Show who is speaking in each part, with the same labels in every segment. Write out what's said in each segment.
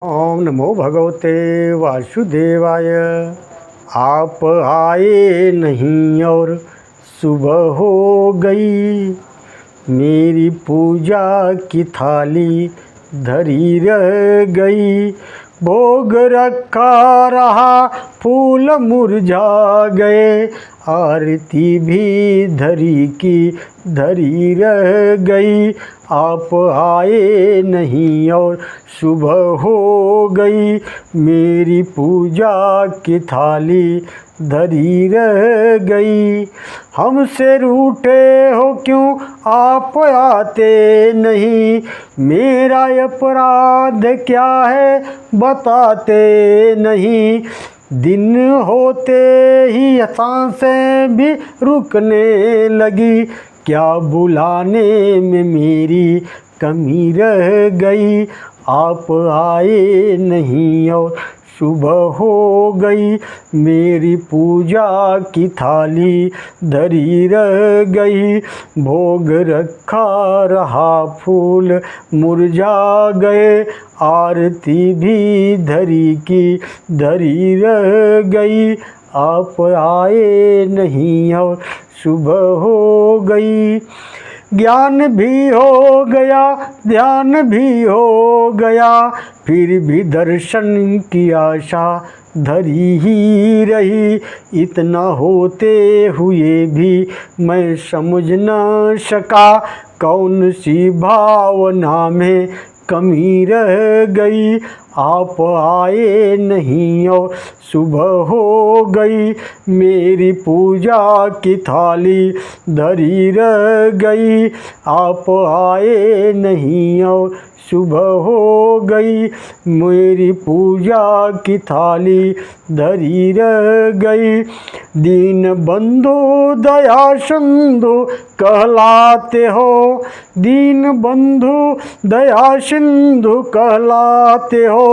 Speaker 1: ओम नमो भगवते वासुदेवाय। आप आए नहीं और सुबह हो गई, मेरी पूजा की थाली धरी रह गई। भोग रखा रहा, फूल मुरझा गए, आरती भी धरी की धरी रह गई। आप आए नहीं और सुबह हो गई, मेरी पूजा की थाली धरी रह गई। हमसे रूठे हो क्यों आप आते नहीं, मेरा अपराध क्या है बताते नहीं। दिन होते ही सांसें भी रुकने लगी, क्या बुलाने में मेरी कमी रह गई। आप आए नहीं और सुबह हो गई, मेरी पूजा की थाली धरी रह गई। भोग रखा रहा, फूल मुरझा गए, आरती भी धरी की धरी रह गई। आप आए नहीं और सुबह हो गई। ज्ञान भी हो गया, ध्यान भी हो गया, फिर भी दर्शन की आशा धरी ही रही। इतना होते हुए भी मैं समझ न सका, कौन सी भावना में कमी रह गई। आप आए नहीं और सुबह हो गई, मेरी पूजा की थाली धरी रह गई। आप आए नहीं और सुबह हो गई, मेरी पूजा की थाली धरी रह गई। दीन बंधु दया सिंधु कहलाते हो, दीन बंधु दया सिंधु कहलाते हो,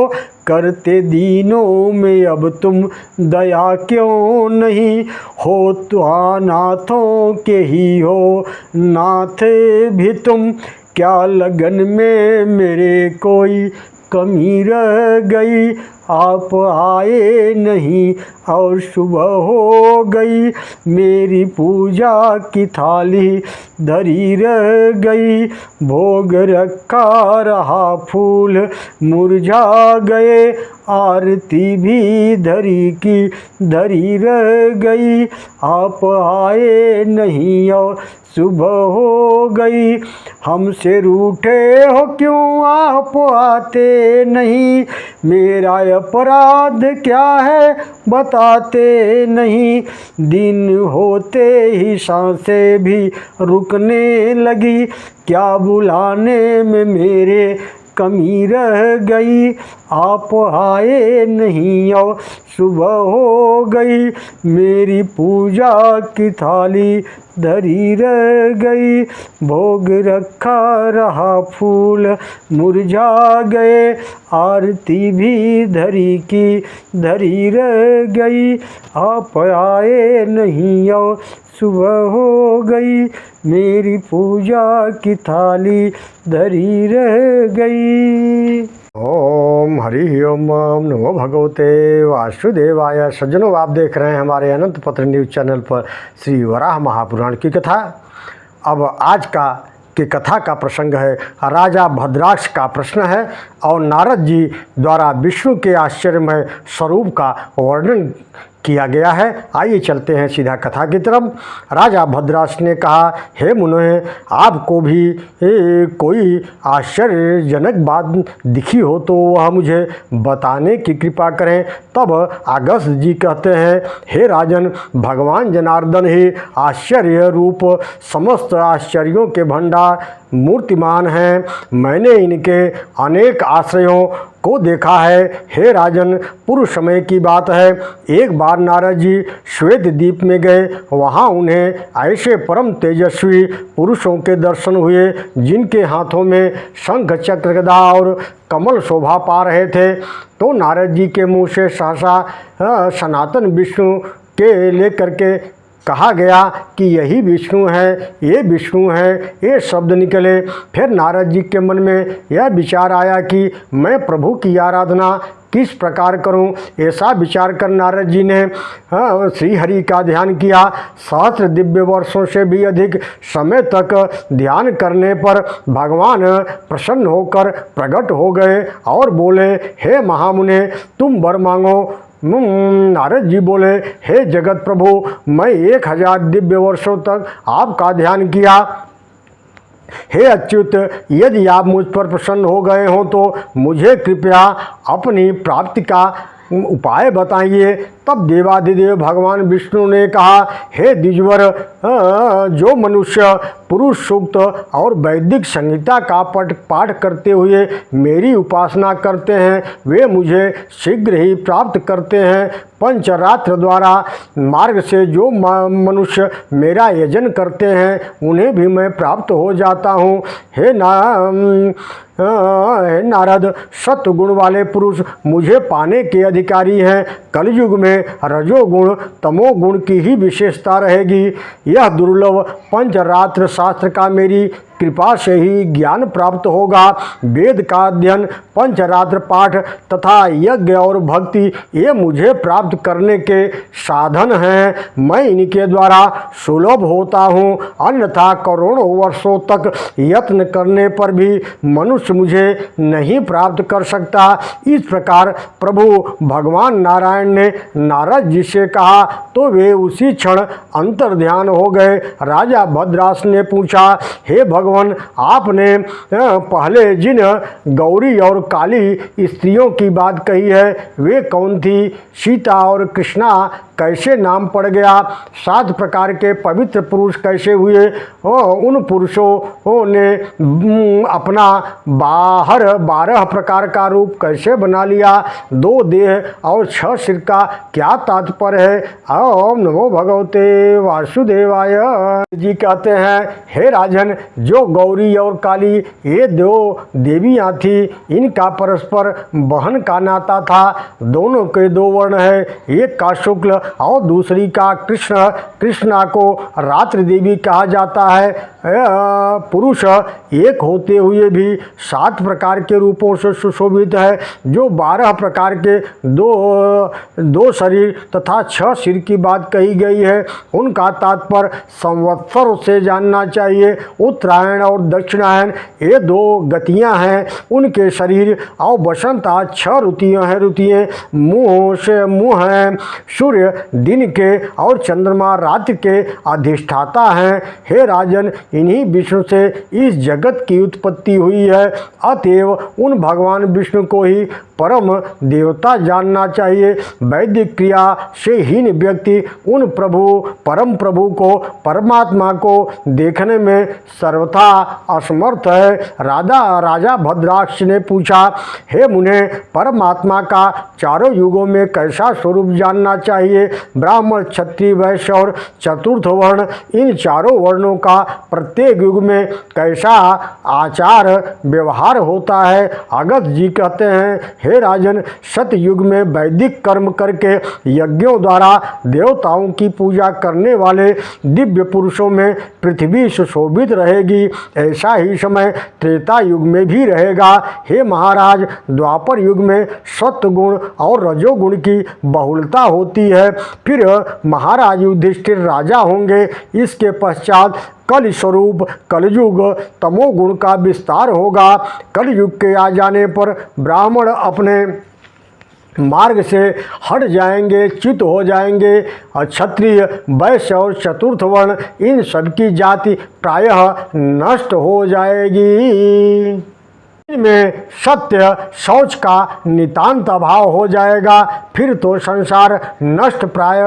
Speaker 1: करते दीनों में अब तुम दया क्यों नहीं। हो तो अनाथों के ही हो नाथ भी तुम, क्या लगन में मेरे कोई कमी रह गई। आप आए नहीं और सुबह हो गई, मेरी पूजा की थाली धरी रह गई। भोग रखा रहा, फूल मुरझा गए, आरती भी धरी की धरी रह गई। आप आए नहीं और सुबह हो गई, हमसे रूठे हो क्यों आप आते नहीं, मेरा अपराध क्या है बताते नहीं। दिन होते ही सांसें भी रुकने लगी, क्या बुलाने में मेरे कमी रह गई। आप आए नहीं और सुबह हो गई, मेरी पूजा की थाली धरी रह गई। भोग रखा रहा, फूल मुरझा गए, आरती भी धरी की धरी रह गई। आप आए नहीं और सुबह हो गई, मेरी पूजा की थाली धरी रह गई। ओम हरि ओम नमो भगवते वासुदेवाय। सज्जनों, आप देख रहे हैं हमारे अनंत पत्र न्यूज़ चैनल पर श्री वराह महापुराण की कथा। अब आज की कथा का प्रसंग है राजा भद्राक्ष का प्रश्न है और नारद जी द्वारा विष्णु के आश्चर्यमय स्वरूप का वर्णन किया गया है। आइए चलते हैं सीधा कथा की तरफ। राजा भद्राक्ष ने कहा, हे मुनों, आपको भी कोई आश्चर्यजनक बात दिखी हो तो वह मुझे बताने की कृपा करें। तब अगस्त्य जी कहते हैं, हे राजन, भगवान जनार्दन ही आश्चर्य रूप समस्त आश्चर्यों के भंडार मूर्तिमान हैं। मैंने इनके अनेक आश्रयों को देखा है। हे राजन, पूर्व समय की बात है, एक बार नारद जी श्वेत द्वीप में गए। वहाँ उन्हें ऐसे परम तेजस्वी पुरुषों के दर्शन हुए जिनके हाथों में शंख चक्र गदा और कमल शोभा पा रहे थे। तो नारद जी के मुँह से सहसा सनातन विष्णु के लेकर के कहा गया कि यही विष्णु है, ये विष्णु है, ये शब्द निकले। फिर नारद जी के मन में यह विचार आया कि मैं प्रभु की आराधना किस प्रकार करूं। ऐसा विचार कर नारद जी ने श्री हरि का ध्यान किया। सहस्त्र दिव्य वर्षों से भी अधिक समय तक ध्यान करने पर भगवान प्रसन्न होकर प्रकट हो गए और बोले, हे महामुने तुम वर मांगो। नारद जी बोले, हे जगत प्रभु, मैं 1000 दिव्य वर्षों तक आपका ध्यान किया। हे अच्युत, यदि आप मुझ पर प्रसन्न हो गए हो तो मुझे कृपया अपनी प्राप्ति का उपाय बताइए। तब देवाधिदेव भगवान विष्णु ने कहा, हे द्विजवर, जो मनुष्य पुरुष सूक्त और वैदिक संहिता का पाठ करते हुए मेरी उपासना करते हैं वे मुझे शीघ्र ही प्राप्त करते हैं। पंचरात्र द्वारा मार्ग से जो मनुष्य मेरा यजन करते हैं उन्हें भी मैं प्राप्त हो जाता हूँ। हे नारद, सत्वगुण वाले पुरुष मुझे पाने के अधिकारी हैं। कलयुग में रजोगुण तमोगुण की ही विशेषता रहेगी। यह दुर्लभ पंचरात्र शास्त्र का मेरी कृपा से ही ज्ञान प्राप्त होगा। वेद का अध्ययन, पंचरात्र पाठ तथा यज्ञ और भक्ति ये मुझे प्राप्त करने के साधन हैं। मैं इनके द्वारा सुलभ होता हूँ, अन्यथा करोड़ों वर्षों तक यत्न करने पर भी मनुष्य मुझे नहीं प्राप्त कर सकता। इस प्रकार प्रभु भगवान नारायण ने नारद जी से कहा तो वे उसी क्षण अंतर्ध्यान हो गए। राजा भद्रास ने पूछा, हे भगवान, आपने पहले जिन गौरी और काली स्त्रियों की बात कही है वे कौन थी? सीता और कृष्णा कैसे नाम पड़ गया? 7 प्रकार के पवित्र पुरुष कैसे हुए? उन पुरुषों ने अपना 12 प्रकार का रूप कैसे बना लिया? 2 देह और 6 सिर का क्या तात्पर्य है? ओम नमो भगवते वासुदेवाय। जी कहते हैं, हे राजन, जो गौरी और काली ये 2 देवियाँ थी, इनका परस्पर बहन का नाता था। दोनों के 2 वर्ण है, एक का शुक्ल और दूसरी का कृष्ण। कृष्णा को रात्रि देवी कहा जाता है। पुरुष एक होते हुए भी 7 प्रकार के रूपों से सुशोभित है। जो 12 प्रकार के 2 शरीर तथा 6 सिर की बात कही गई है उनका तात्पर्य संवत्सर से जानना चाहिए। उत्तरायण और दक्षिणायन ये 2 गतियां हैं, उनके शरीर और बसंता 6 ऋतुएं हैं। ऋतुएं मुँह से मुँह हैं। सूर्य दिन के और चंद्रमा रात के अधिष्ठाता हैं। हे राजन, इन्हीं विष्णु से इस जगत की उत्पत्ति हुई है। अतएव उन भगवान विष्णु को ही परम देवता जानना चाहिए। वैदिक क्रिया से हीन व्यक्ति उन परम प्रभु को, परमात्मा को देखने में सर्वथा असमर्थ है। राजा भद्राक्ष ने पूछा, हे मुने, परमात्मा का चारों युगों में कैसा स्वरूप जानना चाहिए? ब्राह्मण, क्षत्रिय, वैश्य और चतुर्थ वर्ण, इन चारों वर्णों का प्रत्येक युग में कैसा आचार व्यवहार होता है? अगस्त जी कहते हैं, हे राजन, सतयुग में वैदिक कर्म करके यज्ञों द्वारा देवताओं की पूजा करने वाले दिव्य पुरुषों में पृथ्वी सुशोभित रहेगी। ऐसा ही समय त्रेता युग में भी रहेगा। हे महाराज, द्वापर युग में सत्वगुण और रजोगुण की बहुलता होती है। फिर महाराज युधिष्ठिर राजा होंगे। इसके पश्चात कल स्वरूप कलयुग तमोगुण का विस्तार होगा। कलयुग के आ जाने पर ब्राह्मण अपने मार्ग से हट जाएंगे, च्युत हो जाएंगे। क्षत्रिय, वैश्य और चतुर्थ वर्ण, इन सबकी जाति प्रायः नष्ट हो जाएगी। इनमें सत्य शौच का नितांत अभाव हो जाएगा। फिर तो संसार नष्ट प्राय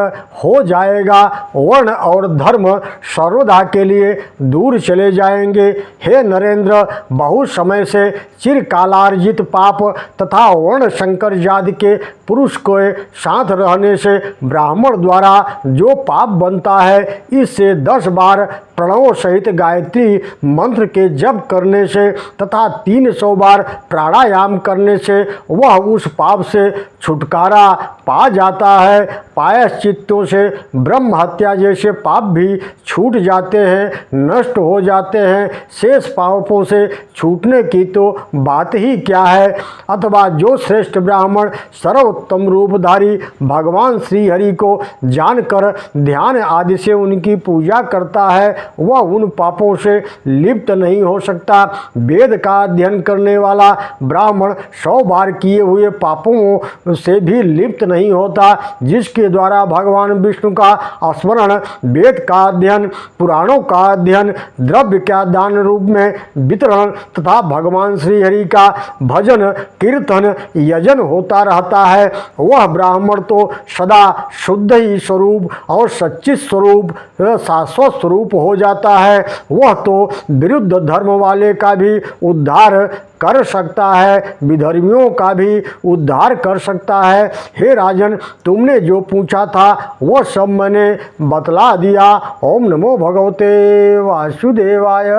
Speaker 1: हो जाएगा। वर्ण और धर्म सर्वदा के लिए दूर चले जाएंगे। हे नरेंद्र, बहुत समय से चिरकालार्जित पाप तथा वर्ण संकर जाति के पुरुष के साथ रहने से ब्राह्मण द्वारा जो पाप बनता है, इससे 10 बार प्रणव सहित गायत्री मंत्र के जप करने से तथा 300 बार प्राणायाम करने से वह उस पाप से छुटकारा पा जाता है। प्रायश्चित्तों से ब्रह्म हत्या जैसे पाप भी छूट जाते हैं, नष्ट हो जाते हैं। शेष पापों से छूटने की तो बात ही क्या है। अथवा जो श्रेष्ठ ब्राह्मण सर्वोत्तम रूपधारी भगवान श्री हरि को जानकर ध्यान आदि से उनकी पूजा करता है, वह उन पापों से लिप्त नहीं हो सकता। वेद का अध्ययन करने वाला ब्राह्मण 100 बार किए हुए पापों से भी लिप्त नहीं होता। जिसके द्वारा भगवान विष्णु का स्मरण, वेद का अध्ययन, पुराणों का अध्ययन, द्रव्य का दान रूप में वितरण तथा भगवान श्री हरि का भजन, कीर्तन, यजन होता रहता है, वह ब्राह्मण तो सदा शुद्ध ही स्वरूप और सच्चित स्वरूप, शाश्वत स्वरूप हो जाता है। वह तो विरुद्ध धर्म वाले का भी उद्धार कर सकता है, विधर्मियों का भी उद्धार कर सकता है। हे राजन, तुमने जो पूछा था वह सब मैंने बतला दिया। ओम नमो भगवते वासुदेवाय।